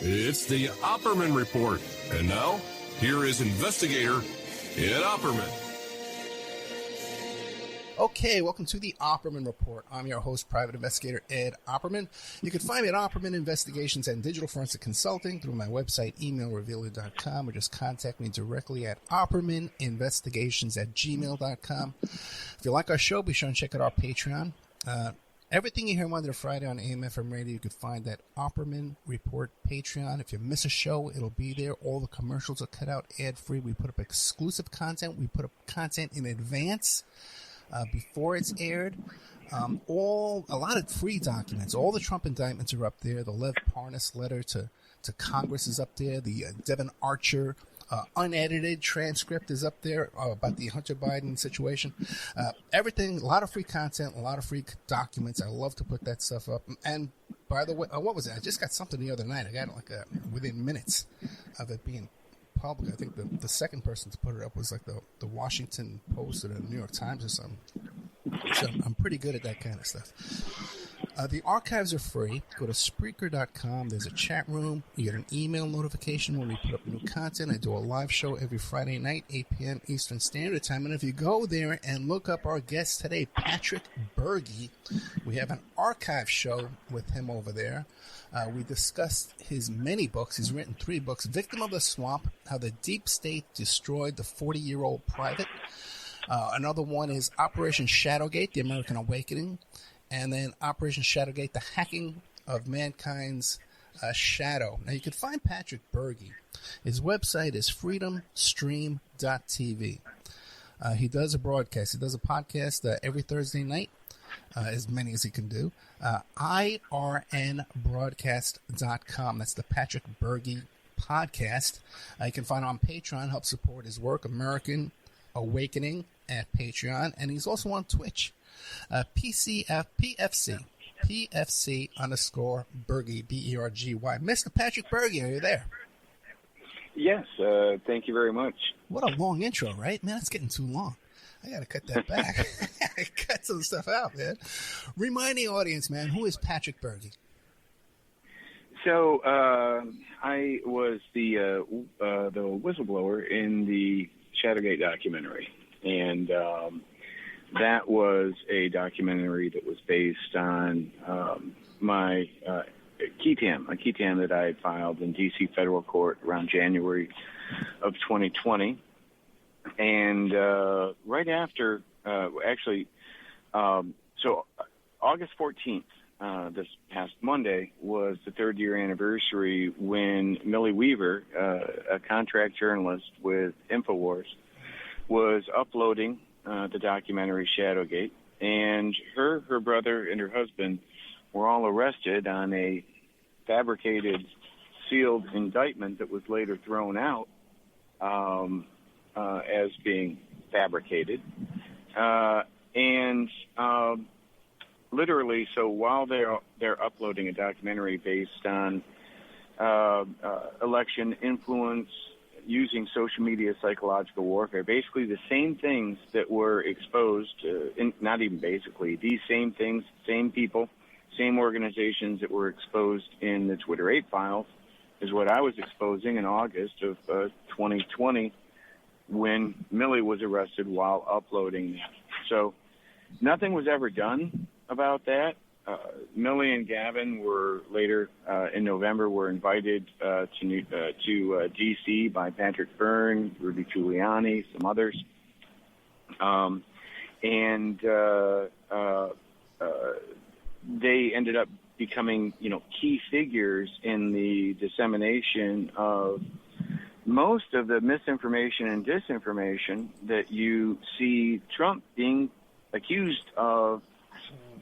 It's the Opperman Report. And now, here is investigator Ed Opperman. Okay, welcome to the Opperman Report. I'm your host, Private Investigator Ed Opperman. You can find me at Opperman Investigations and Digital Forensic Consulting through my website, emailrevealer.com, or just contact me directly at oppermaninvestigations@gmail.com. If you like our show, be sure and check out our Patreon. Everything you hear Monday to Friday on AM/FM radio, you can find at Opperman Report Patreon. If you miss a show, it'll be there. All the commercials are cut out ad-free. We put up exclusive content. We put up content in advance before it's aired. A lot of free documents. All the Trump indictments are up there. The Lev Parnas letter to Congress is up there. The Devin Archer unedited transcript is up there about the Hunter Biden situation. Everything, a lot of free content, a lot of free documents. I love to put that stuff up. And by the way, what was it? I just got something the other night. I got it within minutes of it being public. I think the second person to put it up was like the Washington Post or the New York Times or something. So I'm pretty good at that kind of stuff. The archives are free. Go to Spreaker.com. There's a chat room. You get an email notification when we put up new content. I do a live show every Friday night, 8 p.m. Eastern Standard Time. And if you go there and look up our guest today, Patrick Bergy, we have an archive show with him over there. We discussed his many books. He's written 3 books. Victim of the Swamp, How the Deep State Destroyed the 40-Year-Old Private. Another one is Operation Shadowgate, The American Awakening. And then Operation Shadowgate, The Hacking of Mankind's Shadow. Now, you can find Patrick Bergy. His website is freedomstream.tv. He does a broadcast. He does a podcast every Thursday night, as many as he can do. IRNbroadcast.com. That's the Patrick Bergy podcast. You can find him on Patreon, help support his work, American Awakening at Patreon. And he's also on Twitch. PFC _ Bergy, Bergy. Mr. Patrick Bergy, are you there? Yes, thank you very much. What a long intro, right? Man, that's getting too long. I got to cut that back. Cut some stuff out, man. Remind the audience, man, who is Patrick Bergy? So, I was the whistleblower in the Shadowgate documentary, and that was a documentary that was based on my key tam that I had filed in D.C. federal court around January of 2020. And right after, so August 14th, this past Monday, was the 3rd year anniversary when Millie Weaver, a contract journalist with InfoWars, was uploading the documentary Shadowgate, and her brother, and her husband were all arrested on a fabricated, sealed indictment that was later thrown out as being fabricated. Literally, so while they're uploading a documentary based on election influence, using social media psychological warfare, basically the same things that were exposed, not even basically, these same things, same people, same organizations that were exposed in the Twitter 8 files is what I was exposing in August of 2020 when Millie was arrested while uploading that. So nothing was ever done about that. Millie and Gavin were later in November were invited to D.C. by Patrick Byrne, Rudy Giuliani, some others, and they ended up becoming key figures in the dissemination of most of the misinformation and disinformation that you see Trump being accused of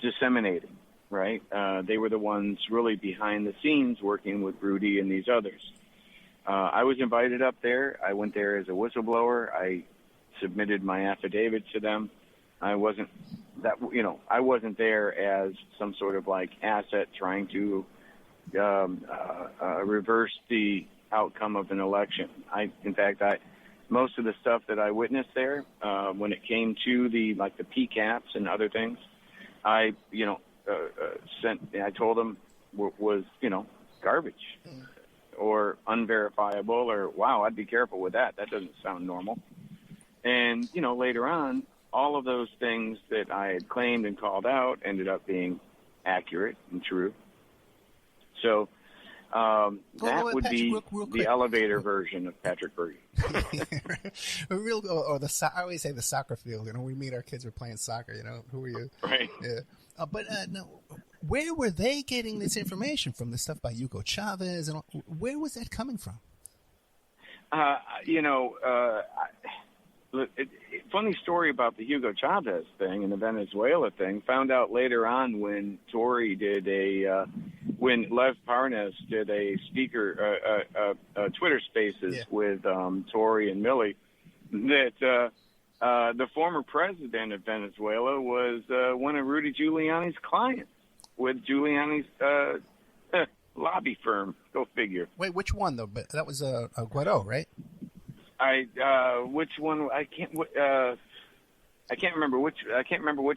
disseminating. Right? They were the ones really behind the scenes working with Rudy and these others. I was invited up there. I went there as a whistleblower. I submitted my affidavit to them. I wasn't there as some sort of like asset trying to reverse the outcome of an election. Most of the stuff that I witnessed there, when it came to the PCAPs and other things, I told them was garbage. or unverifiable or, wow, I'd be careful with that. That doesn't sound normal. And, later on, all of those things that I had claimed and called out ended up being accurate and true. So that would Patrick, be real quick. the elevator version of Patrick Bergy. I always say the soccer field. We meet our kids, we're playing soccer. Who are you? Right. Yeah. But no, where were they getting this information from? The stuff by Hugo Chavez, and where was that coming from? Funny story about the Hugo Chavez thing and the Venezuela thing. Found out later on when Tory did when Lev Parnas did a Twitter Spaces with Tory and Milley, that the former president of Venezuela was one of Rudy Giuliani's clients with Giuliani's lobby firm. Go figure. Wait, which one though? But that was Guaido, right? Which one? I can't remember which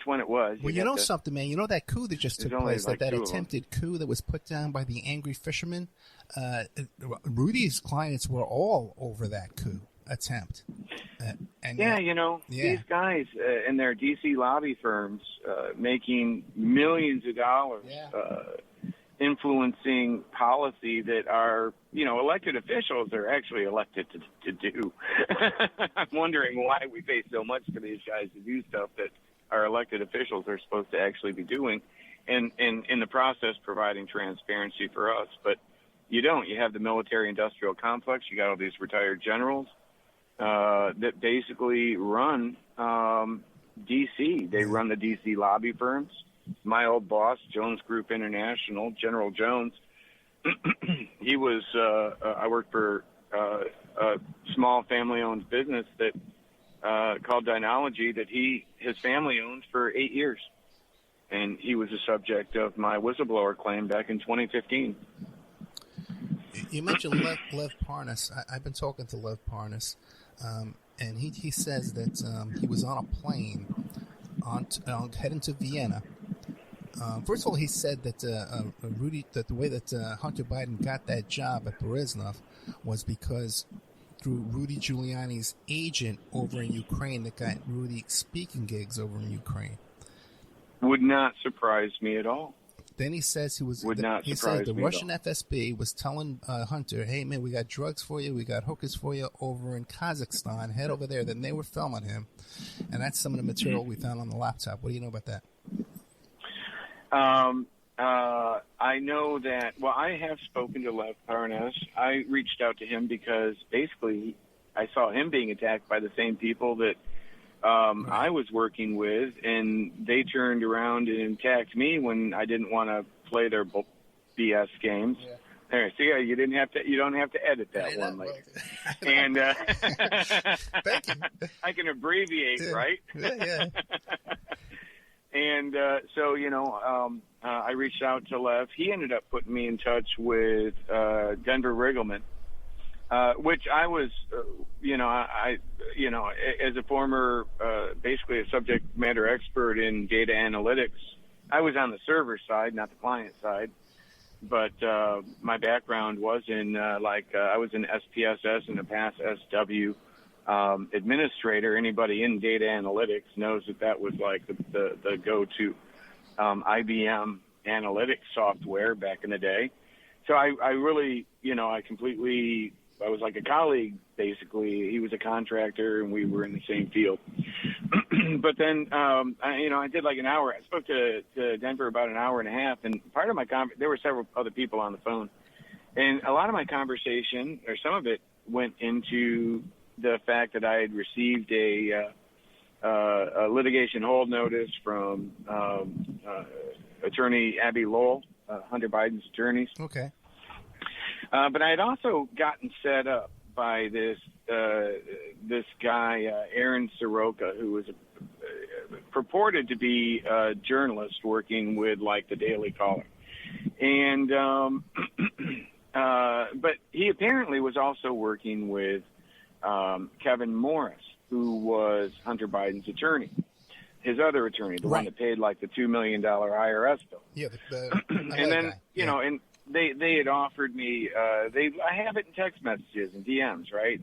one it was. Well, something, man. That coup that just took place, that attempted coup that was put down by the angry fishermen. Rudy's clients were all over that coup attempt. These guys and their D.C. lobby firms making millions of dollars. Influencing policy that our, elected officials are actually elected to do. I'm wondering why we pay so much for these guys to do stuff that our elected officials are supposed to actually be doing, and in the process providing transparency for us. But you don't. You have the military-industrial complex. You got all these retired generals that basically run D.C. They run the D.C. lobby firms. My old boss, Jones Group International, General Jones, he was, I worked for a small family-owned business that called Dynology that his family owned for 8 years. And he was the subject of my whistleblower claim back in 2015. You mentioned Lev Parnas. I've been talking to Lev Parnas, and he says that he was on a plane heading to Vienna. First of all, he said that that the way that Hunter Biden got that job at Burisnov was because through Rudy Giuliani's agent over in Ukraine that got Rudy speaking gigs over in Ukraine. Would not surprise me at all. Then he says the Russian FSB was telling Hunter, "Hey man, we got drugs for you, we got hookers for you over in Kazakhstan. Head over there." Then they were filming him, and that's some of the material we found on the laptop. What do you know about that? I know that, I have spoken to Lev Parnas. I reached out to him because basically I saw him being attacked by the same people that I was working with, and they turned around and attacked me when I didn't want to play their BS games. Yeah. There, so you don't have to edit that one later. And thank you. I can abbreviate, right? Yeah. And so, I reached out to Lev. He ended up putting me in touch with Denver Riggleman, which I was, as a former, basically a subject matter expert in data analytics, I was on the server side, not the client side. But my background was in, I was an SPSS and a past SW administrator. Anybody in data analytics knows that was like the go-to IBM analytics software back in the day. So I really, I was like a colleague, basically. He was a contractor, and we were in the same field. But then, I did like an hour. I spoke to Denver about an hour and a half, and part of my there were several other people on the phone. And a lot of my conversation, or some of it, went into the fact that I had received a litigation hold notice from attorney Abby Lowell, Hunter Biden's attorneys. Okay. But I had also gotten set up by this guy, Aaron Soroka, who was purported to be a journalist working with the Daily Caller. And but he apparently was also working with Kevin Morris, who was Hunter Biden's attorney, his other attorney, the one that paid the $2 million IRS bill. Yeah, and then, and they had offered me. I have it in text messages and DMs, right?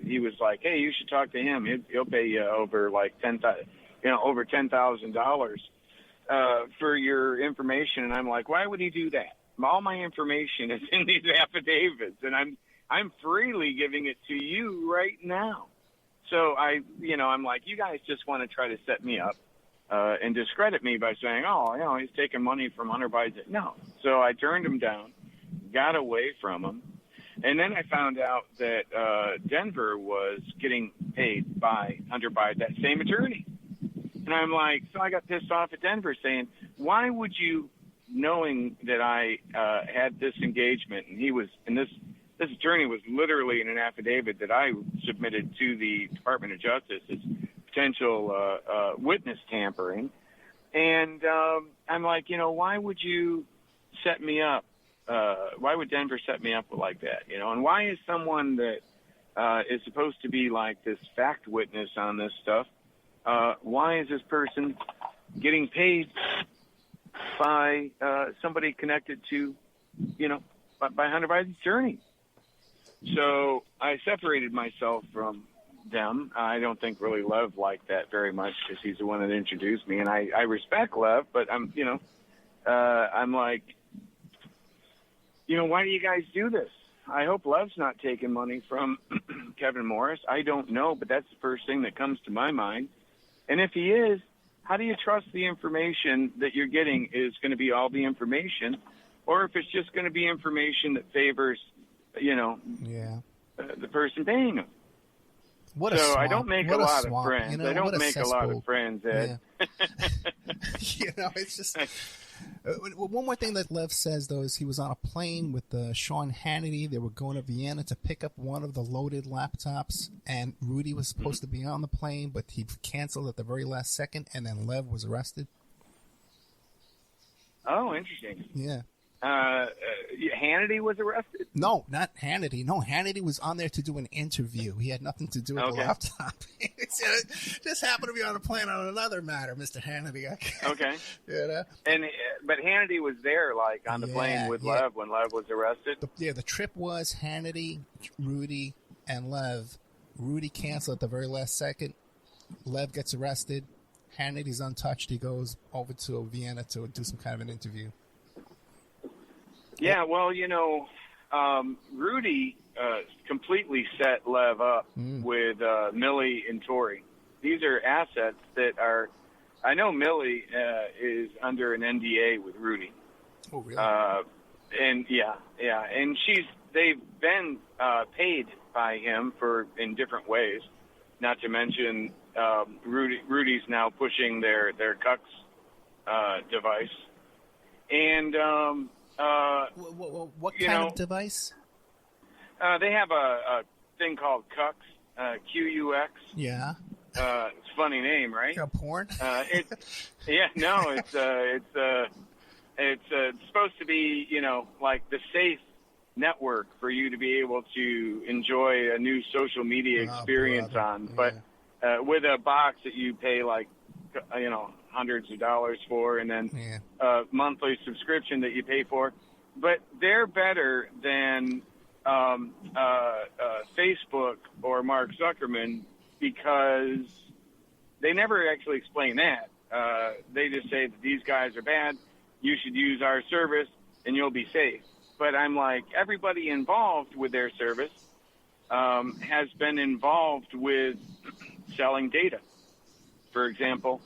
He was like, "Hey, you should talk to him. He'll pay you over like over $10,000 for your information." And I'm like, "Why would he do that? All my information is in these affidavits, and I'm freely giving it to you right now." So I'm like, you guys just want to try to set me up and discredit me by saying, "Oh, he's taking money from Hunter Biden." No. So I turned him down, got away from him, and then I found out that Denver was getting paid by Hunter Biden, that same attorney. And I'm like, so I got pissed off at Denver, saying, "Why would you, knowing that I had this engagement, and this attorney was literally in an affidavit that I submitted to the Department of Justice as potential witness tampering." And I'm like, why would you set me up? Why would Denver set me up like that? And why is someone that is supposed to be like this fact witness on this stuff, why is this person getting paid by somebody connected to, by Hunter Biden's attorney? So I separated myself from them. I don't think really Lev liked that very much because he's the one that introduced me, and I respect Lev, but I'm like, why do you guys do this? I hope Lev's not taking money from Kevin Morris. I don't know, but that's the first thing that comes to my mind. And if he is, how do you trust the information that you're getting is going to be all the information, or if it's just going to be information that favors, the person paying them? What a swamp. I don't make a lot of friends. I don't make a lot of friends, Ed. Yeah. It's just... one more thing that Lev says, though, is he was on a plane with Sean Hannity. They were going to Vienna to pick up one of the loaded laptops, and Rudy was supposed to be on the plane, but he canceled at the very last second, and then Lev was arrested. Oh, interesting. Yeah. Hannity was arrested? No, not Hannity. No, Hannity was on there to do an interview. He had nothing to do with the laptop. Just happened to be on a plane on another matter, Mr. Hannity. Okay. But Hannity was there, like, on the plane with Lev when Lev was arrested? The trip was Hannity, Rudy, and Lev. Rudy canceled at the very last second. Lev gets arrested. Hannity's untouched. He goes over to Vienna to do some kind of an interview. Yeah, well, Rudy completely set Lev up with Millie and Tori. These are assets that are... I know Millie is under an NDA with Rudy. Oh, really? And they've been paid by him in different ways. Not to mention, Rudy's now pushing their CUCS device, and what kind of device? They have a thing called CUCS, QUX. Yeah. It's a funny name, right? Yeah, porn. It's supposed to be, like the safe network for you to be able to enjoy a new social media experience on, but with a box that you pay like, hundreds of dollars for, and then a monthly subscription that you pay for. But they're better than Facebook or Mark Zuckerman because they never actually explain that. They just say that these guys are bad, you should use our service, and you'll be safe. But I'm like, everybody involved with their service has been involved with selling data. For example,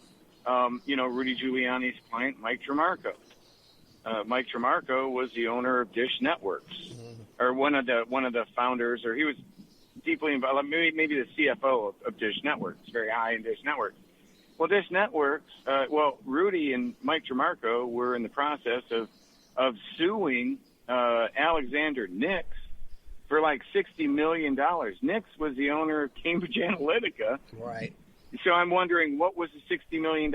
Rudy Giuliani's client, Mike Tremarco. Mike Tremarco was the owner of Dish Networks, or one of the founders, or he was deeply involved, maybe the CFO of Dish Networks, very high in Dish Networks. Well, Dish Networks, Rudy and Mike Tremarco were in the process of suing Alexander Nix for like $60 million. Nix was the owner of Cambridge Analytica. Right. So I'm wondering, what was the $60 million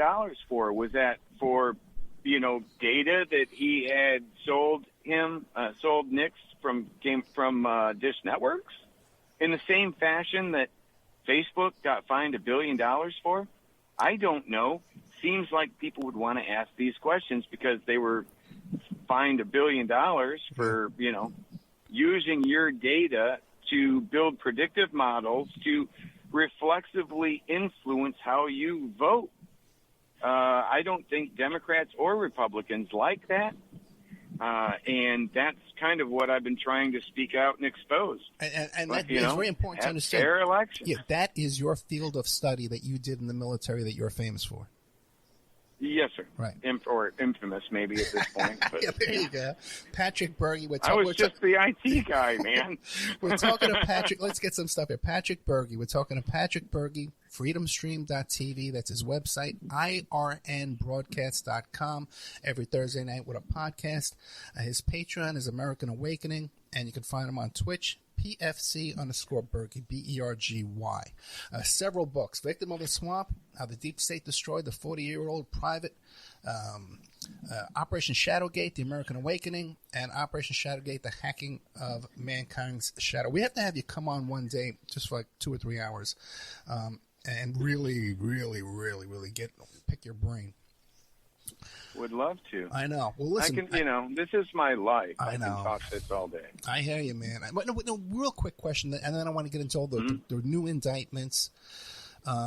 for? Was that for, data that he had sold Nix from Dish Networks in the same fashion that Facebook got fined $1 billion for? I don't know. Seems like people would want to ask these questions because they were fined $1 billion for, using your data to build predictive models to reflexively influence how you vote. I don't think Democrats or Republicans like that. And that's kind of what I've been trying to speak out and expose. And that is very important to understand. Fair elections. Yeah, that is your field of study that you did in the military that you're famous for. Yes, sir. Right. Or infamous, maybe, at this point. But, yeah, there you go. Patrick Bergy. I was just the IT guy, man. We're talking to Patrick. Let's get some stuff here. Patrick Bergy. We're talking to Patrick Bergy, freedomstream.tv. That's his website, irnbroadcast.com. Every Thursday night with a podcast. His Patreon is American Awakening, and you can find him on Twitch. PFC_Bergy, Bergy. Several books. Victim of the Swamp, How the Deep State Destroyed the 40-Year-Old Private, Operation Shadowgate, The American Awakening, and Operation Shadowgate, The Hacking of Mankind's Shadow. We have to have you come on one day, just for like 2 or 3 hours, and really, really, really, really pick your brain. Would love to. I know. Well, listen. This is my life. I know. can talk this all day. I hear you, man. No, real quick question, and then I want to get into all the new indictments.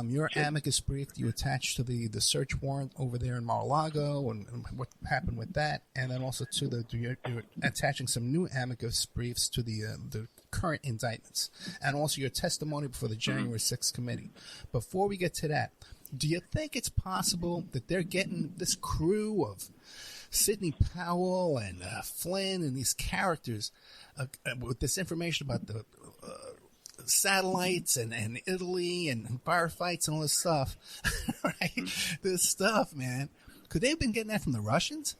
Your amicus brief you attached to the search warrant over there in Mar-a-Lago and what happened with that, and then also to you're attaching some new amicus briefs to the current indictments, and also your testimony before the January 6th committee. Before we get to that, do you think it's possible that they're getting this crew of Sidney Powell and Flynn and these characters with this information about the satellites and Italy and firefights and all this stuff, right? This stuff, man. Could they have been getting that from the Russians?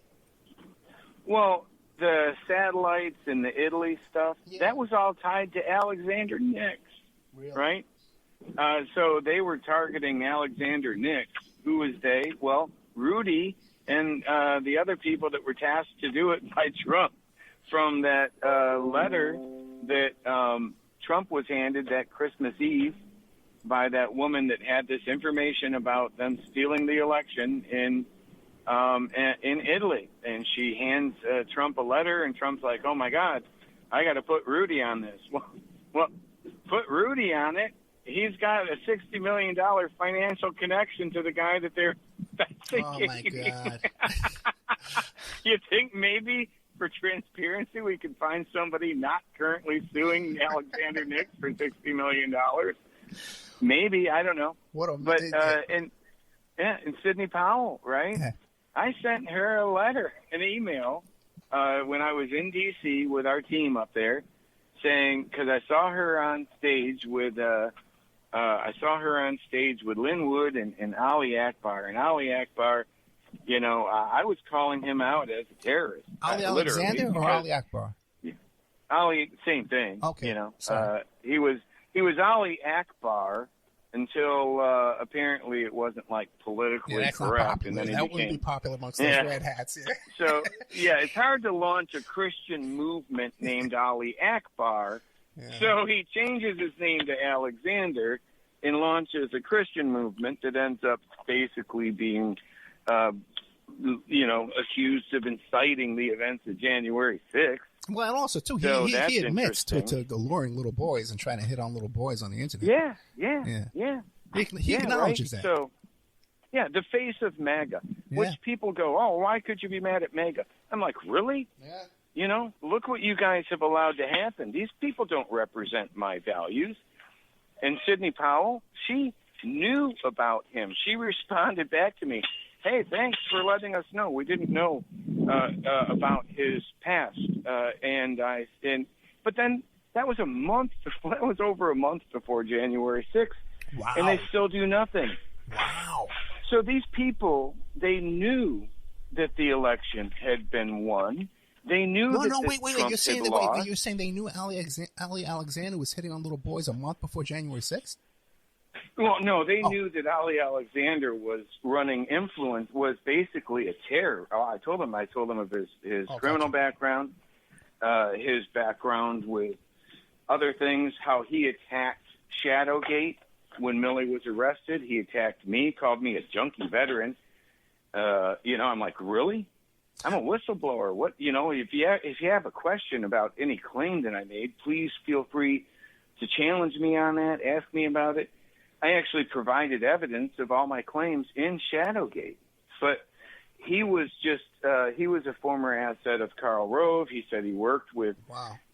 Well, the satellites and the Italy stuff, that was all tied to Alexander Nix, right? So they were targeting Alexander Nix. Who was they? Well, Rudy and the other people that were tasked to do it by Trump from that letter that Trump was handed that Christmas Eve by that woman that had this information about them stealing the election in Italy. And she hands Trump a letter, and Trump's like, oh, my God, I got to put Rudy on this. Well, put Rudy on it. He's got a $60 million financial connection to the guy that they're investigating. Oh, my God. You think maybe for transparency we could find somebody not currently suing Alexander Nix for $60 million? Maybe, I don't know. And Sidney Powell, right? Yeah. I sent her a letter, an email, when I was in D.C. with our team up there, saying, because I saw her on stage with Lynn Wood and Ali Akbar. And Ali Akbar, I was calling him out as a terrorist. Ali Alexander or Ali Akbar? Ali, same thing. Okay. He was Ali Akbar until apparently it wasn't like politically correct, and then that wouldn't be popular amongst those red hats. Yeah. So it's hard to launch a Christian movement named Ali Akbar. Yeah. So he changes his name to Alexander and launches a Christian movement that ends up basically being, accused of inciting the events of January 6th. Well, and also, too, he admits to luring little boys and trying to hit on little boys on the internet. Yeah. He acknowledges that. So, the face of MAGA, which people go, oh, why could you be mad at MAGA? I'm like, really? Yeah. Look what you guys have allowed to happen. These people don't represent my values. And Sidney Powell, she knew about him. She responded back to me, hey, thanks for letting us know. We didn't know about his past. But then that was over a month before January 6th. Wow. And they still do nothing. Wow. So these people, they knew that the election had been won. They knew wait. You're saying they knew Ali Alexander was hitting on little boys a month before January 6th? Well, no, they knew that Ali Alexander was running influence, was basically a terror. I told them of his criminal background, his background with other things, how he attacked Shadowgate when Millie was arrested. He attacked me, called me a junkie veteran. I'm like, really? I'm a whistleblower. What, if you have a question about any claim that I made, please feel free to challenge me on that, ask me about it. I actually provided evidence of all my claims in Shadowgate. But he was a former asset of Karl Rove. He said he worked with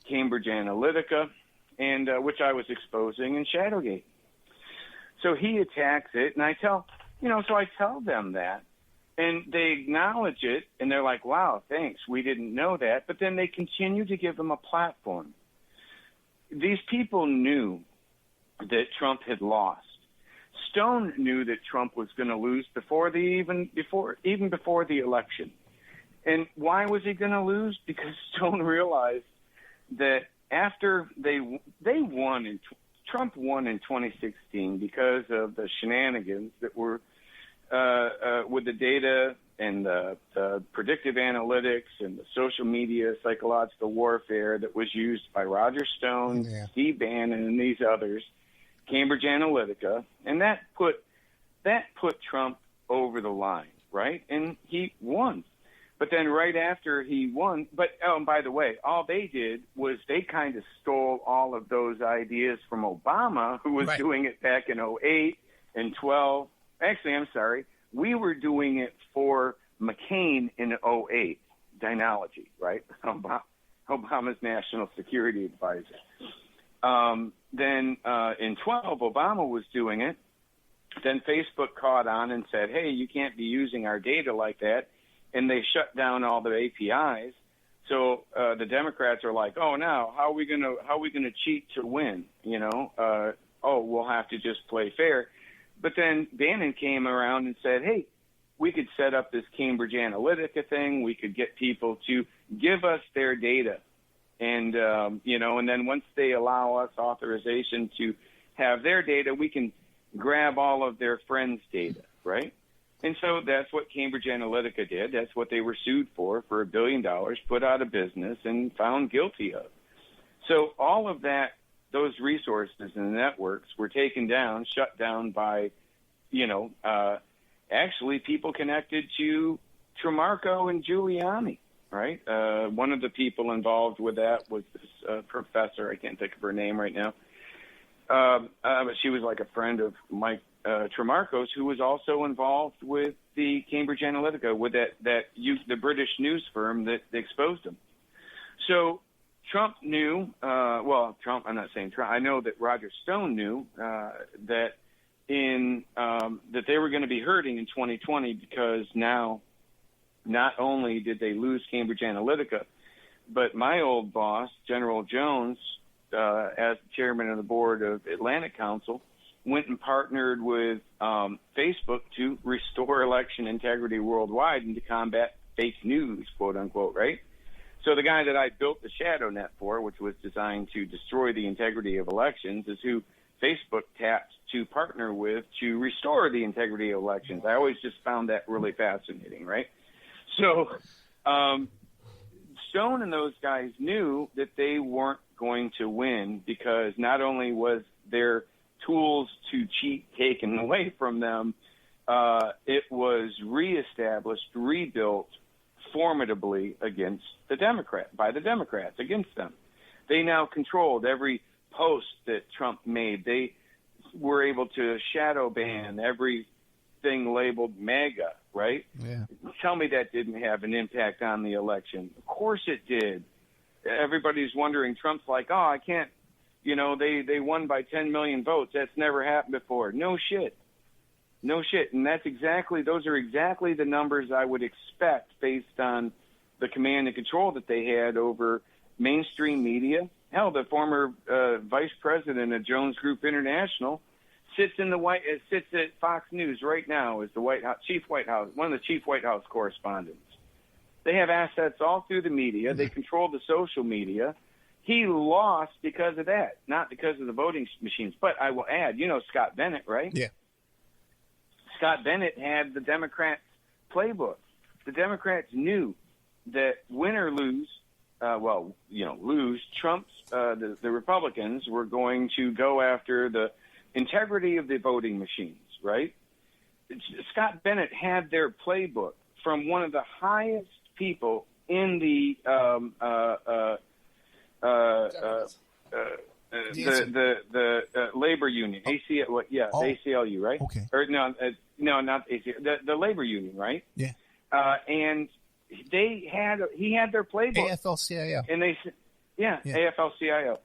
Cambridge Analytica, and which I was exposing in Shadowgate. So he attacks it, and I tell them that. And they acknowledge it, and they're like, wow, thanks, we didn't know that. But then they continue to give him a platform. These people knew that Trump had lost. Stone knew that Trump was going to lose even before the election. And why was he going to lose? Because Stone realized that after Trump won in 2016 because of the shenanigans that were with the data and the predictive analytics and the social media psychological warfare that was used by Roger Stone, Steve Bannon, and these others, Cambridge Analytica, and that put Trump over the line, right? And he won. But then right after he won, and by the way, all they did was they kind of stole all of those ideas from Obama, who was doing it back in 2008 and 12. Actually, I'm sorry. We were doing it for McCain in 2008, Dynology, right? Obama's national security advisor. Then in 2012, Obama was doing it. Then Facebook caught on and said, hey, you can't be using our data like that. And they shut down all the APIs. So the Democrats are like, oh, now how are we gonna cheat to win? We'll have to just play fair. But then Bannon came around and said, hey, we could set up this Cambridge Analytica thing. We could get people to give us their data. And, and then once they allow us authorization to have their data, we can grab all of their friends' data, right? And so that's what Cambridge Analytica did. That's what they were sued for $1 billion, put out of business, and found guilty of. So all of that, those resources and networks were taken down, shut down by, actually people connected to Tremarco and Giuliani, right? One of the people involved with that was this professor. I can't think of her name right now. But she was like a friend of Mike Tremarco's, who was also involved with the Cambridge Analytica, with the British news firm that exposed him. So Trump knew, Trump, I'm not saying Trump, I know that Roger Stone knew that that they were going to be hurting in 2020, because now not only did they lose Cambridge Analytica, but my old boss, General Jones, as chairman of the board of Atlantic Council, went and partnered with Facebook to restore election integrity worldwide and to combat fake news, quote unquote, right? So the guy that I built the ShadowNet for, which was designed to destroy the integrity of elections, is who Facebook tapped to partner with to restore the integrity of elections. I always just found that really fascinating, right? So Stone and those guys knew that they weren't going to win, because not only was their tools to cheat taken away from them, it was reestablished, rebuilt formidably against the by the Democrats against them. They now controlled every post that Trump made. They were able to shadow ban everything labeled MAGA, right? Yeah. Tell me that didn't have an impact on the election. Of course it did. Everybody's wondering, Trump's like, oh, I can't, they won by 10 million votes. That's never happened before. No shit. And those are exactly the numbers I would expect based on the command and control that they had over mainstream media. Hell, the former vice president of Jones Group International sits at Fox News right now as the one of the chief White House correspondents. They have assets all through the media. They control the social media. He lost because of that, not because of the voting machines. But I will add, Scott Bennett, right? Yeah. Scott Bennett had the Democrats' playbook. The Democrats knew that win or lose, Trump's, the Republicans were going to go after the integrity of the voting machines, right? Scott Bennett had their playbook from one of the highest people in the labor union, ACL, the ACLU, right? Okay. Or no, not ACL, the labor union, right? Yeah. And he had their playbook. AFL-CIO. And they said, AFL-CIO.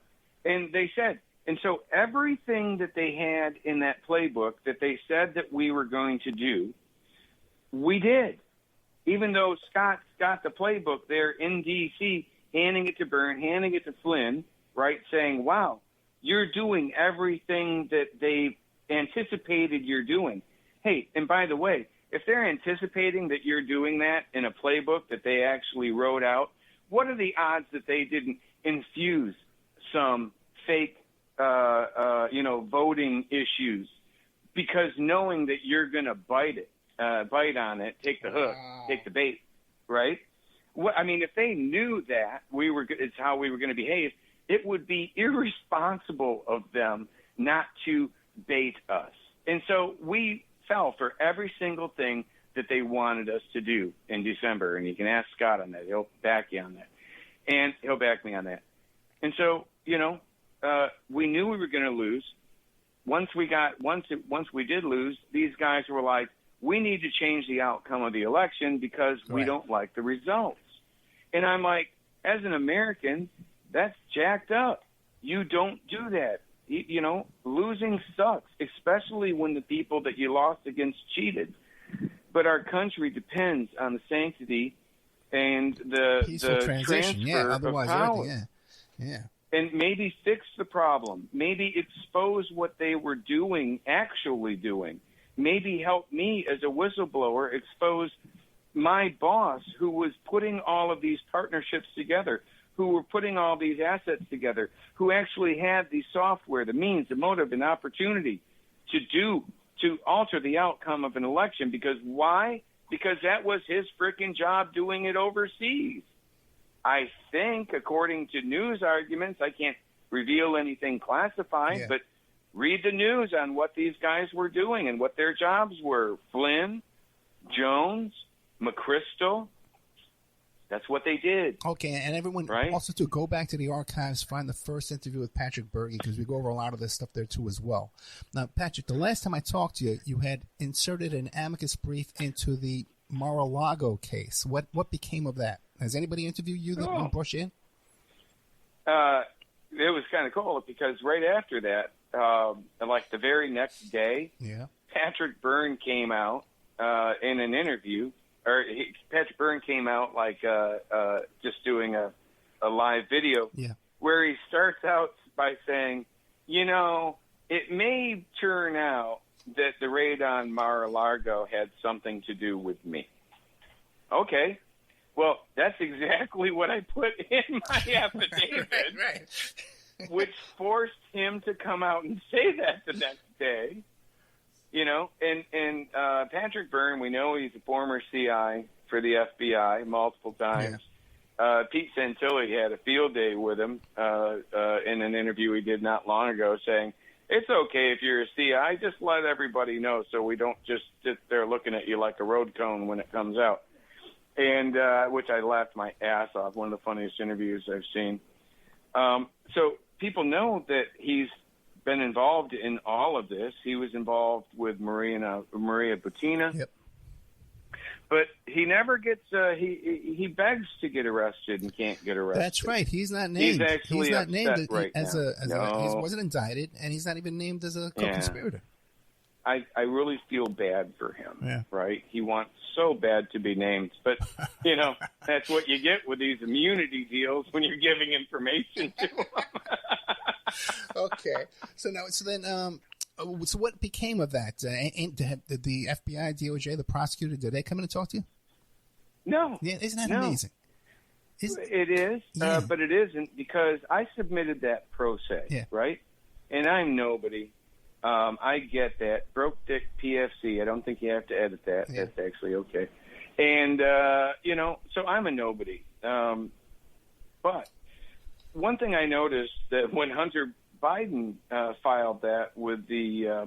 And they said, and so everything that they had in that playbook that they said that we were going to do, we did. Even though Scott's got the playbook there in D.C., handing it to Byrne, handing it to Flynn, right, saying, wow, you're doing everything that they anticipated you're doing. Hey, and by the way, if they're anticipating that you're doing that in a playbook that they actually wrote out, what are the odds that they didn't infuse some fake, voting issues? Because knowing that you're going to bite on it, take the hook, take the bait, right? If they knew that it's how we were going to behave, it would be irresponsible of them not to bait us. And so we fell for every single thing that they wanted us to do in December. And you can ask Scott on that. He'll back you on that. And he'll back me on that. And so, we knew we were going to lose. Once we did lose, these guys were like, we need to change the outcome of the election because we don't like the results. And I'm like, as an American, that's jacked up. You don't do that. Losing sucks, especially when the people that you lost against cheated. But our country depends on the sanctity and the transfer of power. Yeah. And maybe fix the problem. Maybe expose what they were actually doing. Maybe help me as a whistleblower expose my boss who was putting all of these partnerships together, who were putting all these assets together, who actually had the software, the means, the motive, and opportunity to alter the outcome of an election. Because why? Because that was his frickin' job doing it overseas. I think, according to news arguments, I can't reveal anything classified, but read the news on what these guys were doing and what their jobs were. Flynn, Jones, McChrystal. That's what they did. Okay, and everyone also to go back to the archives, find the first interview with Patrick Bergy, because we go over a lot of this stuff there too as well. Now, Patrick, the last time I talked to you, you had inserted an amicus brief into the Mar-a-Lago case. What became of that? Has anybody interviewed you that brought you in? It was kind of cool because right after that, like the very next day, Patrick Byrne came out in an interview. Patrick Byrne came out like just doing a live video where he starts out by saying, it may turn out that the raid on Mar-a-Lago had something to do with me. Okay. Well, that's exactly what I put in my affidavit, which forced him to come out and say that the next day. And Patrick Byrne, we know he's a former CI for the FBI multiple times. Pete Santilli had a field day with him in an interview he did not long ago saying, it's okay if you're a CI, just let everybody know so we don't just sit there looking at you like a road cone when it comes out. And which I laughed my ass off, one of the funniest interviews I've seen. So people know that he's been involved in all of this. He was involved with Maria Butina. Yep. But he never gets. He begs to get arrested and can't get arrested. That's right. He's not named. He's not named right as now. He wasn't indicted, and he's not even named as a co-conspirator. I really feel bad for him. Right? He wants so bad to be named, but that's what you get with these immunity deals when you're giving information to them. Okay. So what became of that? Did the FBI, DOJ, the prosecutor, did they come in and talk to you? No. Yeah, isn't that amazing? It is, but it isn't because I submitted that pro se, right? And I'm nobody. I get that. Broke dick PFC. I don't think you have to edit that. Yeah. That's actually okay. And, so I'm a nobody. But one thing I noticed that when Hunter Biden filed that with the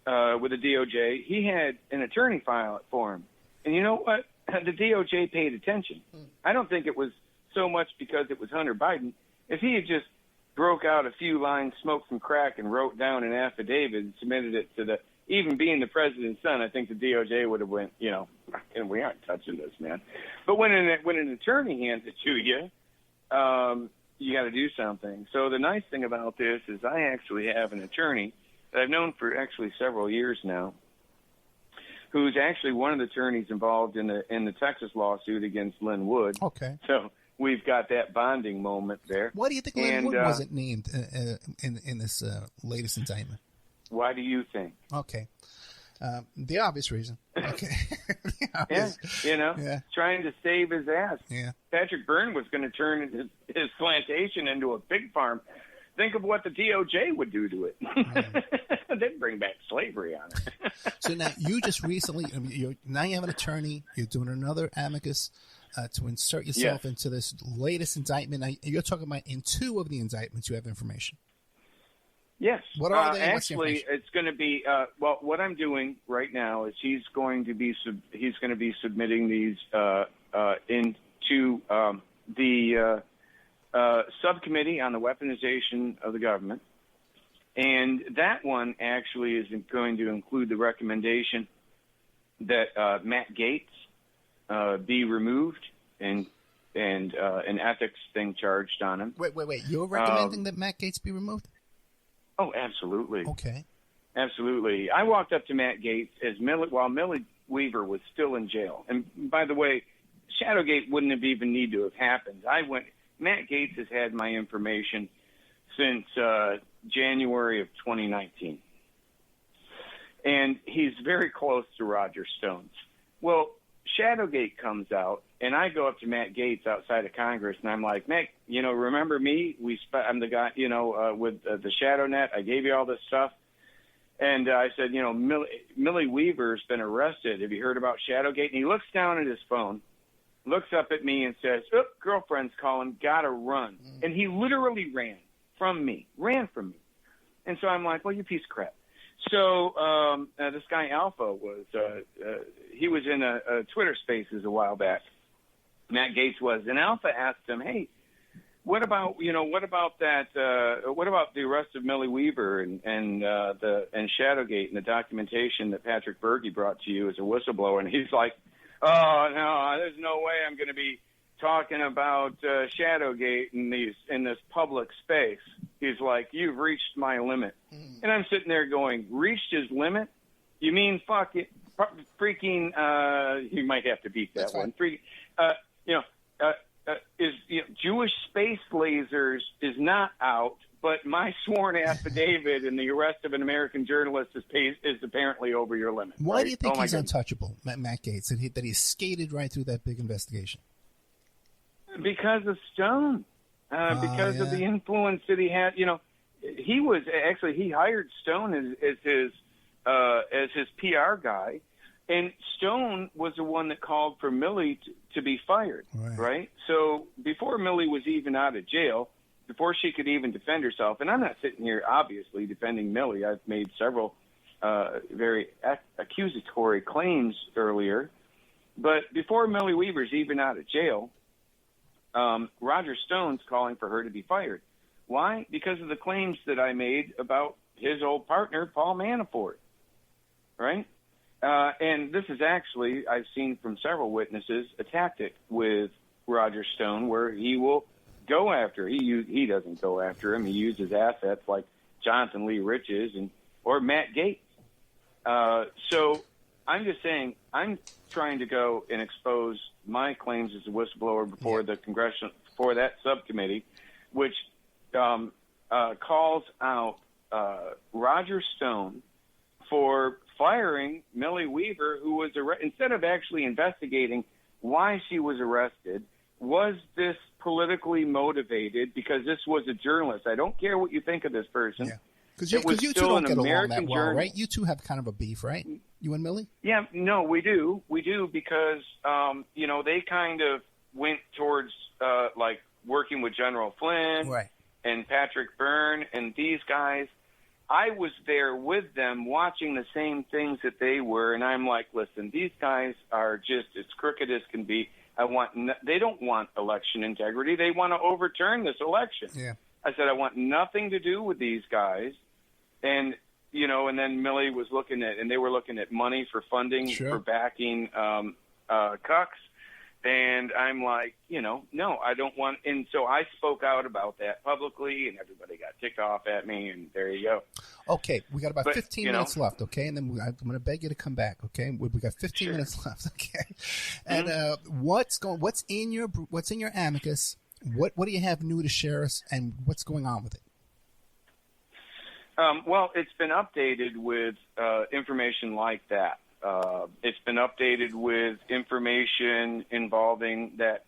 DOJ, he had an attorney file it for him. And you know what? the DOJ paid attention. I don't think it was so much because it was Hunter Biden. If he had just broke out a few lines, smoked some crack, and wrote down an affidavit and submitted it to even being the president's son, I think the DOJ would have went, and we aren't touching this, man. But when an attorney hands it to you, you got to do something. So the nice thing about this is I actually have an attorney that I've known for actually several years now, who's actually one of the attorneys involved in the Texas lawsuit against Lynn Wood. Okay. So we've got that bonding moment there. Why do you think Lynn Wood wasn't named in this latest indictment? Why do you think? Okay. The obvious reason. Okay. Trying to save his ass. Yeah. Patrick Byrne was going to turn his plantation into a pig farm. Think of what the DOJ would do to it. They'd bring back slavery on it. So now you just recently, now you have an attorney. You're doing another amicus to insert yourself into this latest indictment. Now, you're talking about in 2 of the indictments you have information. Yes. What are they? Actually, it's going to be what I'm doing right now is he's going to be submitting these into the subcommittee on the weaponization of the government, and that one actually is going to include the recommendation that Matt Gaetz be removed and an ethics thing charged on him. Wait! You're recommending that Matt Gaetz be removed? Oh, absolutely. Okay. Absolutely. I walked up to Matt Gaetz while Millie Weaver was still in jail. And by the way, Shadowgate wouldn't have even need to have happened. Matt Gaetz has had my information since January of 2019. And he's very close to Roger Stone's. Well, Shadowgate comes out, and I go up to Matt Gaetz outside of Congress, and I'm like, Matt, remember me? I'm the guy, with the Shadow Net. I gave you all this stuff. And I said, Millie Weaver's been arrested. Have you heard about Shadowgate? And he looks down at his phone, looks up at me and says, girlfriend's calling, gotta run. And he literally ran from me. And so I'm like, well, you piece of crap. So this guy Alpha he was in a Twitter Spaces a while back. Matt Gaetz was, and Alpha asked him, hey, what about that? What about the arrest of Millie Weaver and Shadowgate and the documentation that Patrick Bergy brought to you as a whistleblower? And he's like, oh no, there's no way I'm going to be talking about Shadowgate in this public space. He's like, you've reached my limit. And I'm sitting there going, reached his limit? You mean freaking? You might have to beat that one. Jewish space lasers is not out, but my sworn affidavit in the arrest of an American journalist is apparently over your limit. Why right? do you think he's untouchable, Matt Gaetz, that he skated right through that big investigation? Because of Stone. Because of the influence that he had. He hired Stone as his PR guy. And Stone was the one that called for Millie to be fired, right? So before Millie was even out of jail, before she could even defend herself, and I'm not sitting here obviously defending Millie. I've made several very accusatory claims earlier. But before Millie Weaver's even out of jail, Roger Stone's calling for her to be fired. Why? Because of the claims that I made about his old partner, Paul Manafort, right? And this is actually, I've seen from several witnesses, a tactic with Roger Stone where he will go after. He doesn't go after him. He uses assets like Jonathan Lee Riches or Matt Gaetz. So I'm just saying I'm trying to go and expose my claims as a whistleblower before before that subcommittee, which calls out Roger Stone for firing Millie Weaver, who was instead of actually investigating why she was arrested. Was this politically motivated? Because this was a journalist. I don't care what you think of this person. Yeah. Because you two don't get along that well, right? You two have kind of a beef, right? You and Millie? Yeah, no, we do. We do because, they kind of went towards, working with General Flynn right. and Patrick Byrne and these guys. I was there with them watching the same things that they were, and I'm like, listen, these guys are just as crooked as can be. They don't want election integrity. They want to overturn this election. Yeah. I said, I want nothing to do with these guys. And, you know, and then Millie was they were looking at money for funding, for backing cucks. And I'm like, you know, no, I don't want. And so I spoke out about that publicly, and everybody got ticked off at me. And there you go. Okay, we got about 15 minutes left. Okay, and then I'm going to beg you to come back. Okay, we got 15 minutes left. Okay, and what's in your amicus? What do you have new to share us, and what's going on with it? Well, it's been updated with information like that. It's been updated with information involving that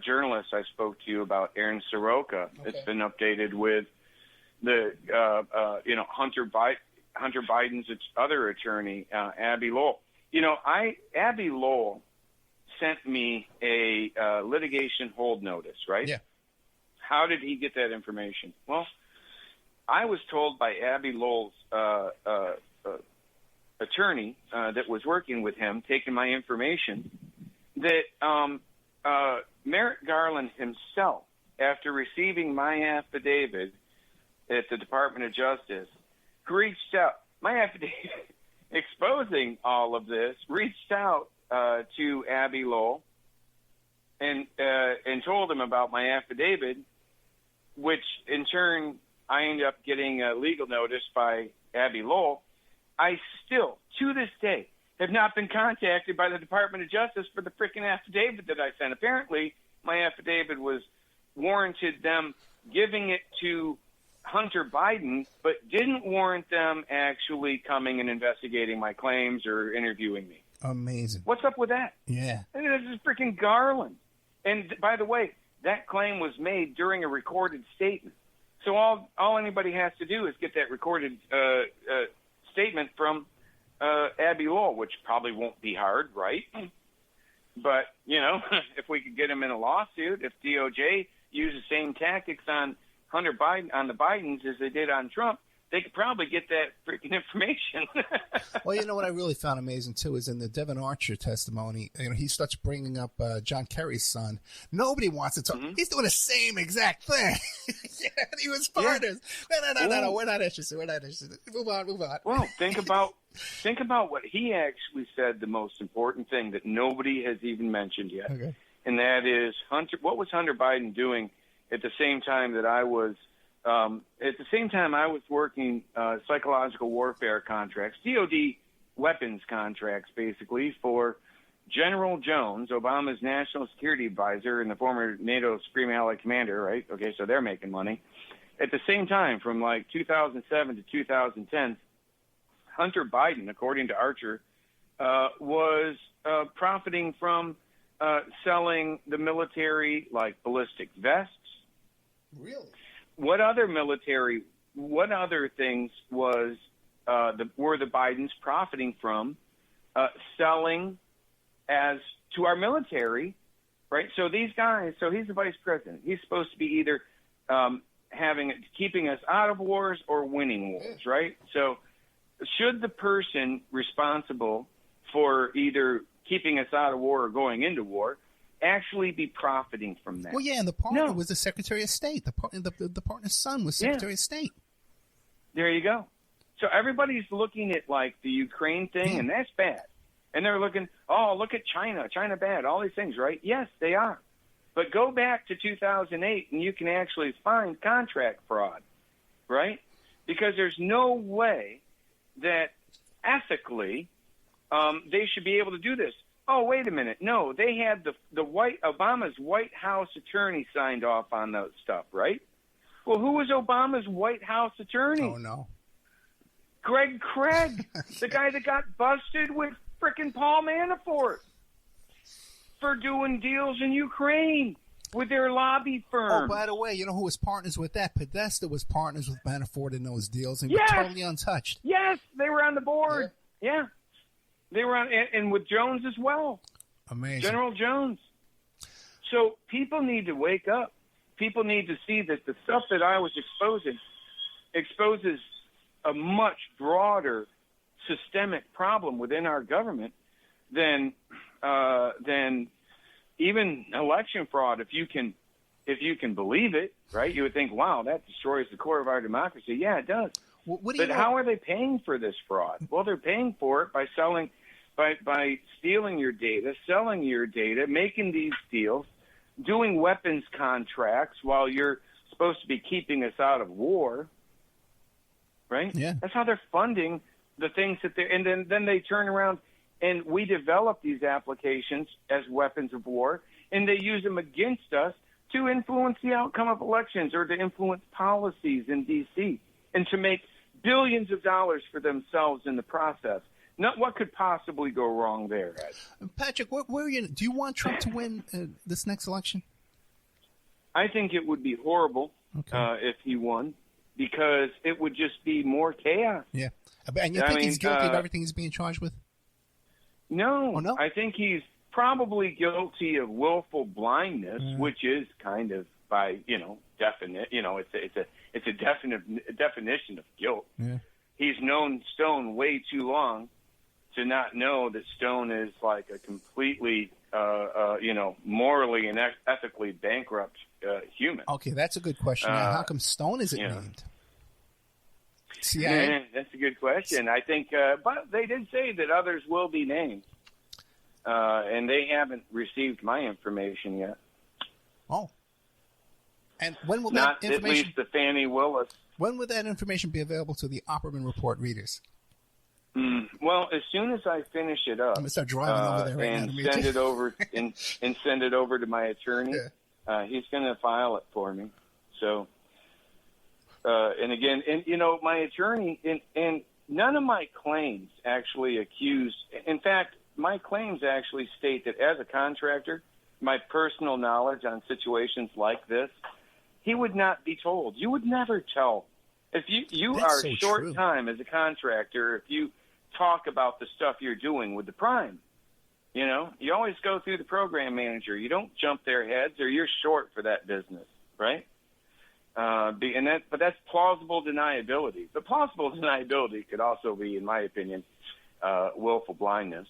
journalist I spoke to you about, Aaron Soroka. Okay. It's been updated with the Hunter Biden's other attorney, Abby Lowell. You know, Abby Lowell sent me a litigation hold notice, right? Yeah. How did he get that information? Well, I was told by Abby Lowell's attorney that was working with him, taking my information, that Merrick Garland himself, after receiving my affidavit at the Department of Justice, reached out. My affidavit exposing all of this reached out to Abby Lowell and told him about my affidavit, which in turn I ended up getting a legal notice by Abby Lowell. I still, to this day, have not been contacted by the Department of Justice for the freaking affidavit that I sent. Apparently, my affidavit was warranted them giving it to Hunter Biden, but didn't warrant them actually coming and investigating my claims or interviewing me. Amazing. What's up with that? Yeah. I mean, this is freaking Garland. And by the way, that claim was made during a recorded statement. So all anybody has to do is get that recorded statement from Abby Lowell, which probably won't be hard, right? But, you know, if we could get him in a lawsuit, if DOJ used the same tactics on Hunter Biden, on the Bidens as they did on Trump, they could probably get that freaking information. Well, you know what I really found amazing, too, is in the Devin Archer testimony, you know, he starts bringing up John Kerry's son. Nobody wants to talk. Mm-hmm. He's doing the same exact thing. Yeah, he was partners. Yeah. No, we're not interested. Move on. Well, think about what he actually said, the most important thing that nobody has even mentioned yet. Okay. And that is, what was Hunter Biden doing at the same time that I was working psychological warfare contracts, DOD weapons contracts, basically, for General Jones, Obama's national security advisor and the former NATO Supreme Allied Commander, right? Okay, so they're making money. At the same time, from like 2007 to 2010, Hunter Biden, according to Archer, was profiting from selling the military, like, ballistic vests. Really? What other things were the Bidens profiting from selling as to our military, right? So these guys, so he's the vice president. He's supposed to be either keeping us out of wars or winning wars, right? So should the person responsible for either keeping us out of war or going into war actually be profiting from that? Well, yeah, and the partner was the Secretary of State. The partner's son was Secretary of State. There you go. So everybody's looking at, like, the Ukraine thing, and that's bad. And they're looking, look at China. China bad, all these things, right? Yes, they are. But go back to 2008, and you can actually find contract fraud, right? Because there's no way that ethically they should be able to do this. Oh, wait a minute. No, they had Obama's White House attorney signed off on that stuff, right? Well, who was Obama's White House attorney? Oh, no. Greg Craig, the guy that got busted with frickin' Paul Manafort for doing deals in Ukraine with their lobby firm. Oh, by the way, you know who was partners with that? Podesta was partners with Manafort in those deals, and were totally untouched. Yes, they were on the board. Yeah. They were on, and with Jones as well. Amazing. General Jones. So people need to wake up. People need to see that the stuff that I was exposing exposes a much broader systemic problem within our government than even election fraud. If you can believe it, right? You would think, wow, that destroys the core of our democracy. Yeah, it does. But how are they paying for this fraud? Well, they're paying for it by by stealing your data, selling your data, making these deals, doing weapons contracts while you're supposed to be keeping us out of war, right? Yeah. That's how they're funding the things that they're, and then they turn around and we develop these applications as weapons of war, and they use them against us to influence the outcome of elections or to influence policies in D.C. and to make billions of dollars for themselves in the process. Not what could possibly go wrong there, Ed? Patrick, where are you? Do you want Trump to win this next election? I think it would be horrible if he won, because it would just be more chaos. Yeah. And you think he's guilty of everything he's being charged with? No. Oh, no? I think he's probably guilty of willful blindness, which is kind of by, definite, it's a definite definition of guilt. Yeah. He's known Stone way too long to not know that Stone is like a completely, morally and ethically bankrupt human. Okay, that's a good question. Now, how come Stone isn't named? CIA? That's a good question. I think, but they did say that others will be named, and they haven't received my information yet. Oh. And when will Not that information? At least the Fannie Willis. When will that information be available to the Opperman Report readers? Well, as soon as I finish it up, I'm gonna start driving over there right and now. send it over and send it over to my attorney. Yeah. He's going to file it for me. So, and again, my attorney and none of my claims actually accuse. In fact, my claims actually state that as a contractor, my personal knowledge on situations like this, he would not be told. You would never tell. If you That's are so short true. time as a contractor, if you talk about the stuff you're doing with the prime, you always go through the program manager. You don't jump their heads, or you're short for that business, right? But that's plausible deniability. But plausible deniability could also be, in my opinion, willful blindness.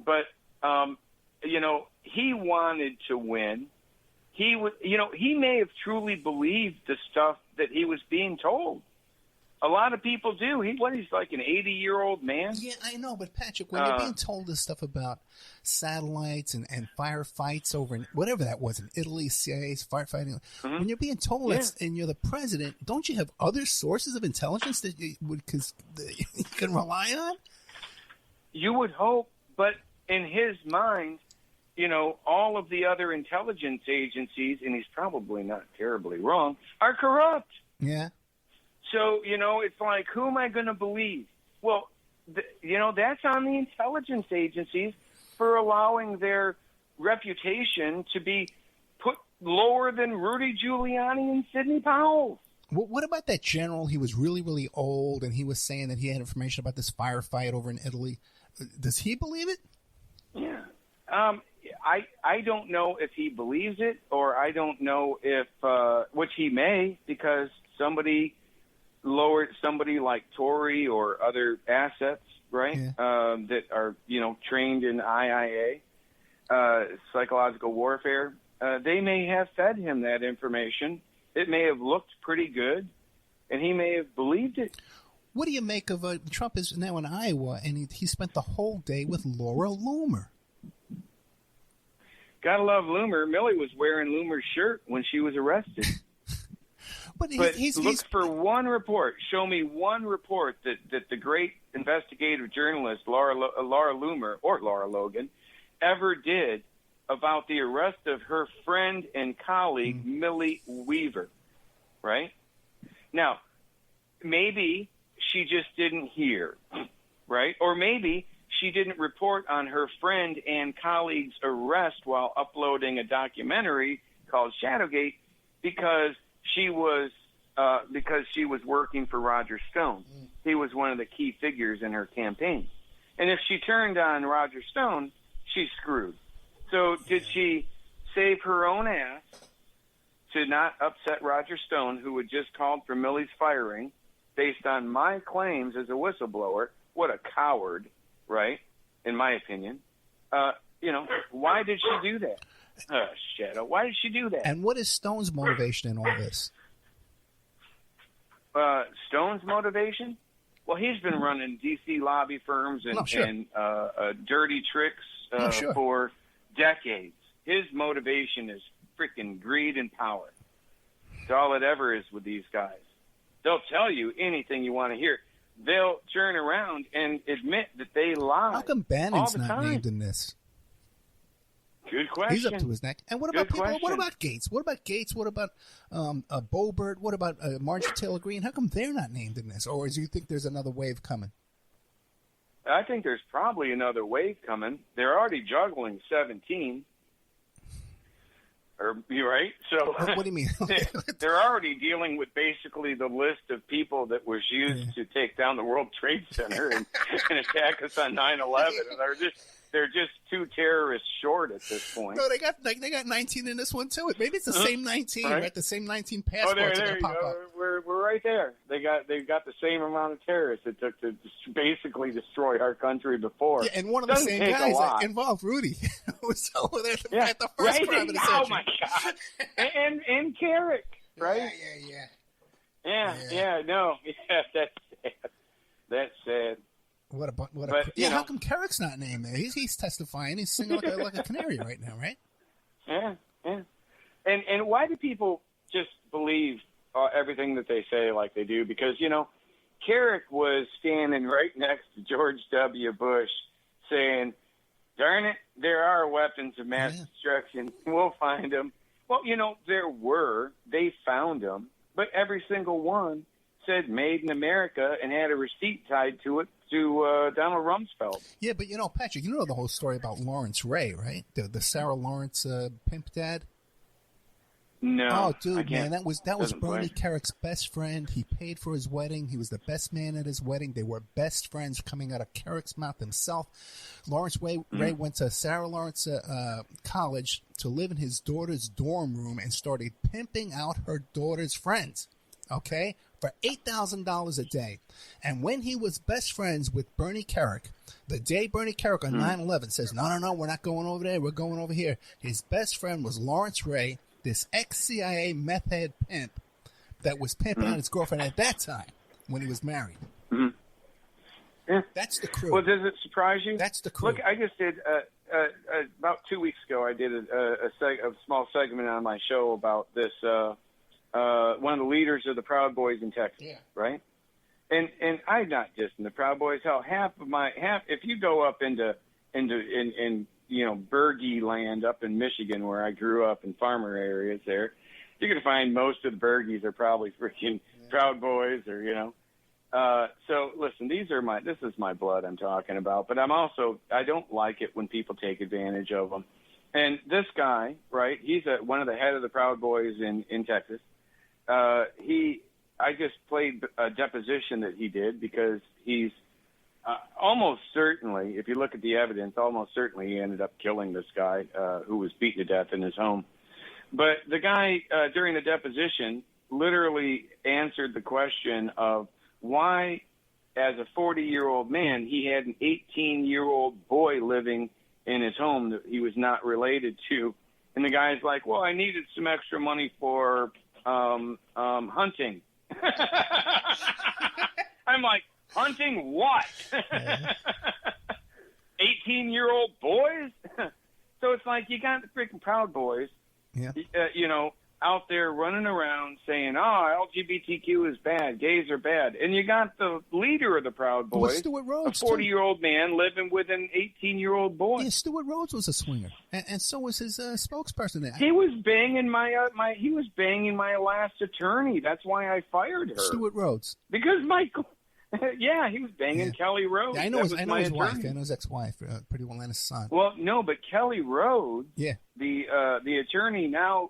But he wanted to win. He may have truly believed the stuff that he was being told. A lot of people do. He's like an 80-year-old man. Yeah, I know, but Patrick, when you're being told this stuff about satellites and firefights over in whatever that was in Italy, CIA's firefighting, when you're being told that and you're the president, don't you have other sources of intelligence that you can rely on? You would hope, but in his mind, all of the other intelligence agencies, and he's probably not terribly wrong, are corrupt. Yeah. So, it's like, who am I going to believe? Well, that's on the intelligence agencies for allowing their reputation to be put lower than Rudy Giuliani and Sidney Powell. What about that general? He was really, really old, and he was saying that he had information about this firefight over in Italy. Does he believe it? Yeah. I don't know if he believes it, or I don't know if, which he may, because somebody like Tory or other assets, right, that are, trained in IIA, psychological warfare, they may have fed him that information. It may have looked pretty good, and he may have believed it. What do you make of Trump is now in Iowa, and he spent the whole day with Laura Loomer? Gotta love Loomer. Millie was wearing Loomer's shirt when she was arrested. But he's look for one report. Show me one report that the great investigative journalist Laura Loomer, or Laura Logan, ever did about the arrest of her friend and colleague, Millie Weaver, right? Now, maybe she just didn't hear, right? Or maybe she didn't report on her friend and colleague's arrest while uploading a documentary called Shadowgate because she was working for Roger Stone. He was one of the key figures in her campaign. And if she turned on Roger Stone, she's screwed. So did she save her own ass to not upset Roger Stone, who had just called for Millie's firing based on my claims as a whistleblower. What a coward, right? In my opinion. Why did she do that? Shadow, why did she do that? And what is Stone's motivation in all this? Stone's motivation? Well, he's been running D.C. lobby firms and dirty tricks for decades. His motivation is freaking greed and power. It's all it ever is with these guys. They'll tell you anything you want to hear. They'll turn around and admit that they lie. How come Bannon's not named in this? Good question. He's up to his neck. And what about people? What about Gates? What about Gates? What about Boebert? What about Marjorie Taylor Greene? How come they're not named in this? Or do you think there's another wave coming? I think there's probably another wave coming. They're already juggling 17. You're right. So what do you mean? They're already dealing with basically the list of people that was used to take down the World Trade Center and attack us on 9/11. And they're just two terrorists short at this point. No, they got 19 in this one too. Maybe it's the same 19, right? The same 19 passports. Oh, there you go. We're right there. They've got the same amount of terrorists it took to basically destroy our country before. Yeah, and one of the same guys that involved Rudy was over there at the first crime of the century. Oh my God! and Carrick, right? Yeah. No, that's sad. That's sad. How come Carrick's not named there? He's testifying. He's singing like a canary right now, right? Yeah. And why do people just believe everything that they say like they do? Because, Carrick was standing right next to George W. Bush saying, darn it, there are weapons of mass destruction. We'll find them. Well, they found them, but every single one said made in America and had a receipt tied to it to Donald Rumsfeld. Yeah, but Patrick, you know the whole story about Lawrence Ray, right? The Sarah Lawrence pimp dad. No. Oh, dude, man, that was Bernie Carrick's best friend. He paid for his wedding. He was the best man at his wedding. They were best friends coming out of Carrick's mouth himself. Lawrence Ray went to Sarah Lawrence College to live in his daughter's dorm room and started pimping out her daughter's friends. Okay? For $8,000 a day. And when he was best friends with Bernie Carrick, the day Bernie Carrick on 9/11 says, no, we're not going over there, we're going over here. His best friend was Lawrence Ray, this ex-CIA meth head pimp that was pimping out his girlfriend at that time when he was married. Mm-hmm. Yeah. That's the crew. Well, does it surprise you? That's the crew. Look, I just did, about 2 weeks ago, I did a small segment on my show about this one of the leaders of the Proud Boys in Texas, right? And I'm not just in the Proud Boys. Hell, if you go up into Bergy land up in Michigan, where I grew up in farmer areas there, you're gonna find most of the Bergies are probably freaking Proud Boys, or So listen, this is my blood I'm talking about, but I don't like it when people take advantage of them. And this guy, right? He's one of the head of the Proud Boys in Texas. I just played a deposition that he did because he's almost certainly, if you look at the evidence, almost certainly he ended up killing this guy who was beaten to death in his home. But the guy during the deposition literally answered the question of why, as a 40-year-old man, he had an 18-year-old boy living in his home that he was not related to. And the guy's like, well, I needed some extra money for hunting. I'm like, hunting what? 18-year-old boys? So it's like you got the freaking Proud Boys, out there running around saying, LGBTQ is bad, gays are bad. And you got the leader of the Proud Boys, Stuart Rhodes, a 40-year-old man living with an 18-year-old boy. Yeah, Stuart Rhodes was a swinger, and so was his spokesperson there. He was banging my last attorney. That's why I fired her. Stuart Rhodes. Because Michael... Yeah, he was banging Kelly Rhodes. Yeah, I know his wife. I know his ex-wife, Pretty Atlanta's son. Well, no, but Kelly Rhodes, the attorney now,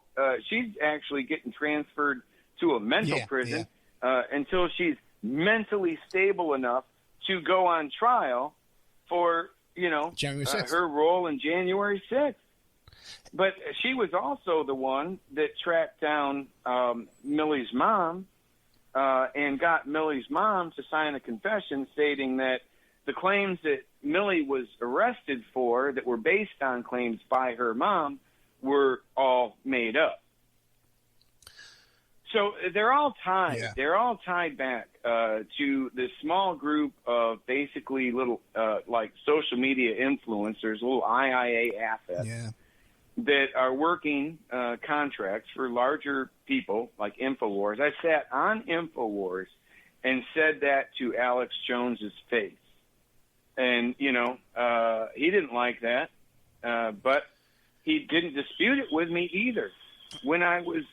she's actually getting transferred to a mental prison until she's mentally stable enough to go on trial for, January 6th. Her role in January 6th. But she was also the one that tracked down Millie's mom and got Millie's mom to sign a confession stating that the claims that Millie was arrested for that were based on claims by her mom were all made up. So they're all tied. Yeah. They're all tied back to this small group of basically little like social media influencers, little IIA assets that are working contracts for larger people like InfoWars. I sat on InfoWars and said that to Alex Jones's face. And, you know, he didn't like that, but he didn't dispute it with me either. When I was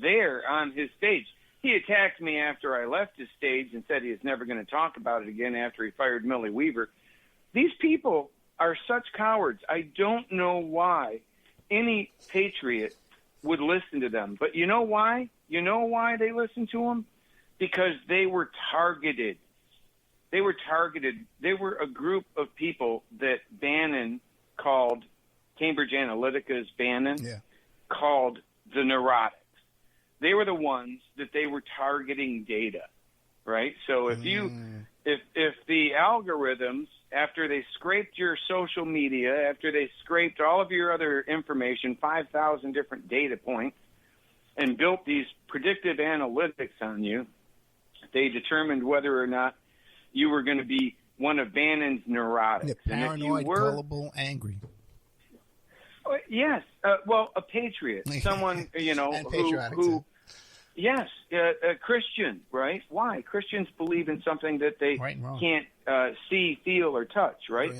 there on his stage, he attacked me after I left his stage and said he was never going to talk about it again after he fired Millie Weaver. These people are such cowards. I don't know why any patriot would listen to them. But you know why? You know why they listened to them? Because they were targeted. They were targeted. They were a group of people that Bannon called, Cambridge Analytica's Bannon, called the neurotics. They were the ones that they were targeting data, right? So if if the algorithms, after they scraped your social media, after they scraped all of your other information, 5,000 different data points, and built these predictive analytics on you, they determined whether or not you were going to be one of Bannon's neurotics. Yeah, paranoid, gullible, angry. Yes. Well, a patriot, someone, you know, who yes, a Christian, right? Why? Christians believe in something that they can't see, feel, or touch, right?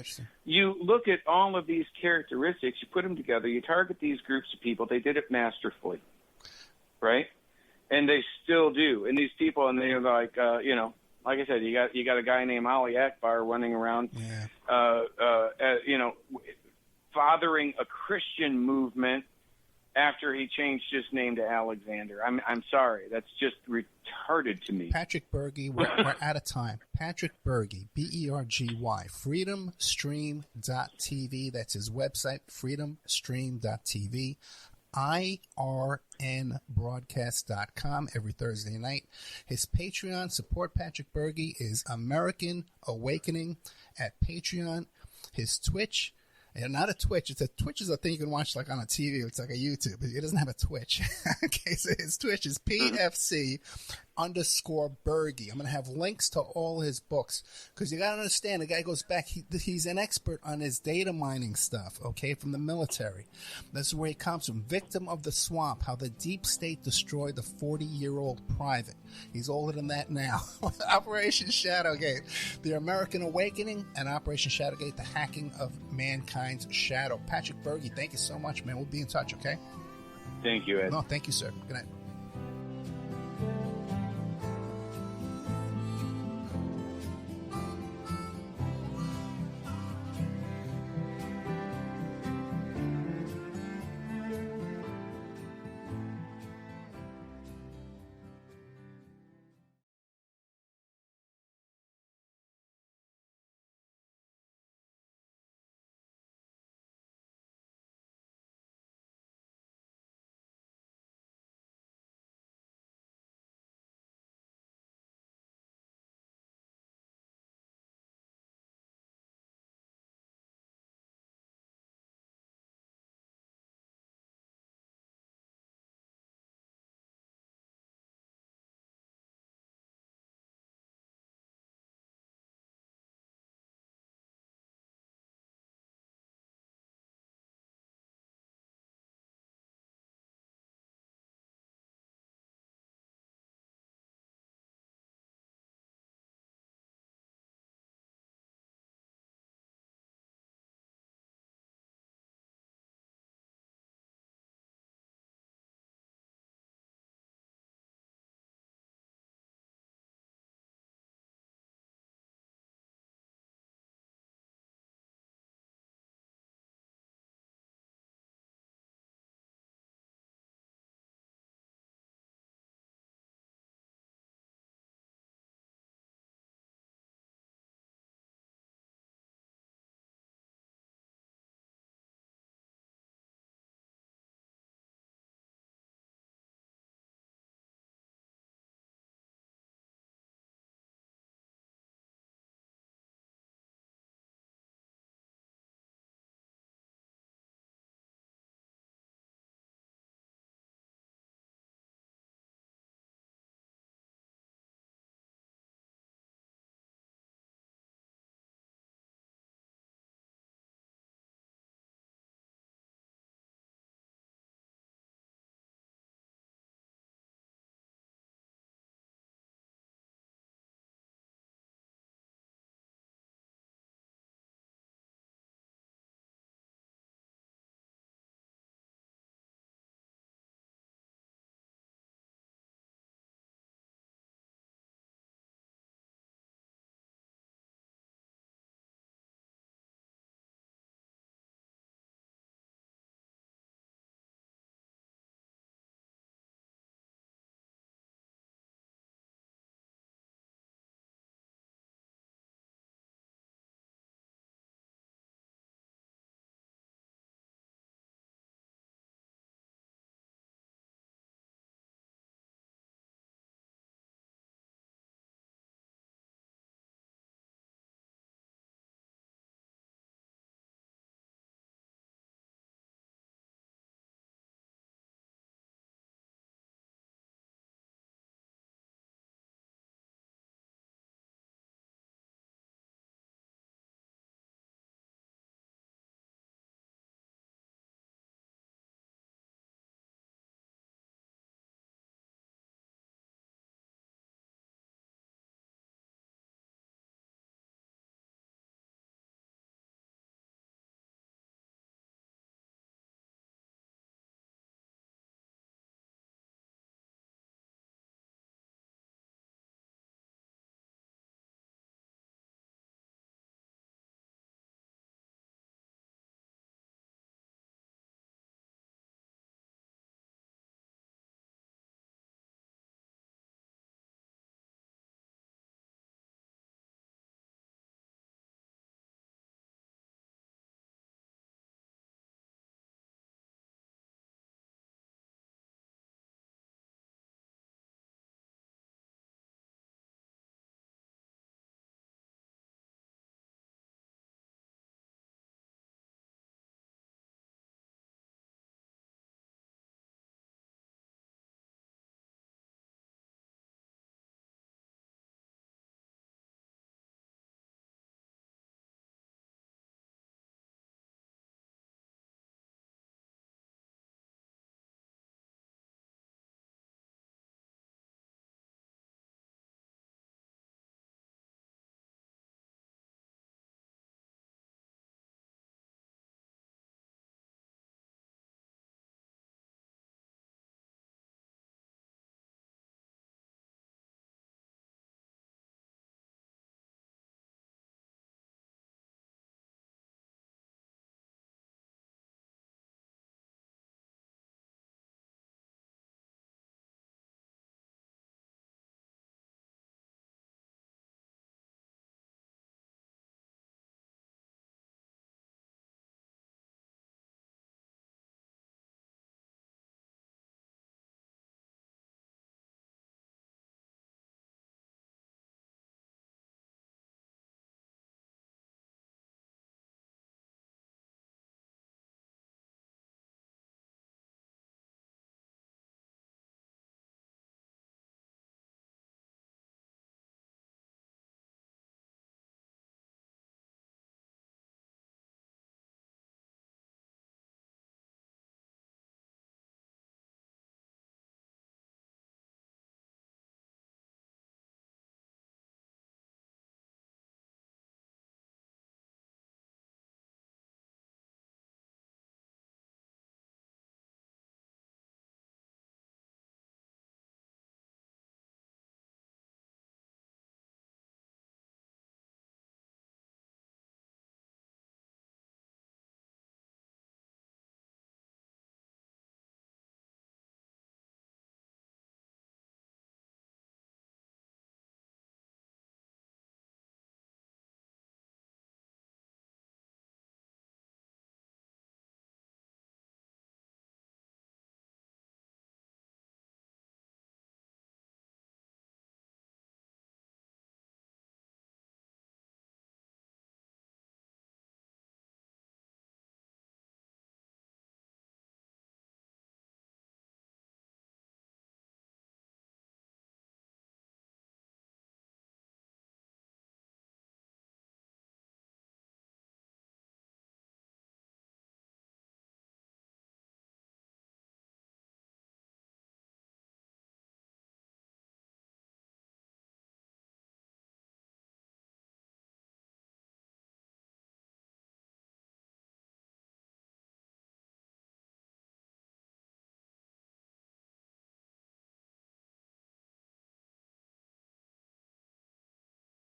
You look at all of these characteristics, you put them together, you target these groups of people. They did it masterfully, right? And they still do. And these people, and they're like, you know, like I said, you got a guy named Ali Akbar running around, you know, fathering a Christian movement after he changed his name to Alexander. I'm sorry. That's just retarded to me. Patrick Bergy, we're out of time. Patrick Bergy, Bergy, freedomstream.tv. That's his website, freedomstream.tv. IRNbroadcast.com every Thursday night. His Patreon, support Patrick Bergy, is American Awakening at Patreon. His Twitch, and not a Twitch. Twitch is a thing you can watch like on a TV. It's like a YouTube. It doesn't have a Twitch. Okay, so his Twitch is PFC_Bergy. I'm going to have links to all his books because you got to understand the guy goes back. He's an expert on his data mining stuff, okay, from the military. This is where he comes from. Victim of the Swamp, how the deep state destroyed the 40-year-old private. He's older than that now. Operation Shadowgate, the American Awakening, and Operation Shadowgate, the hacking of mankind's shadow. Patrick Bergy, thank you so much, man. We'll be in touch, okay? Thank you, Ed. No, thank you, sir. Good night.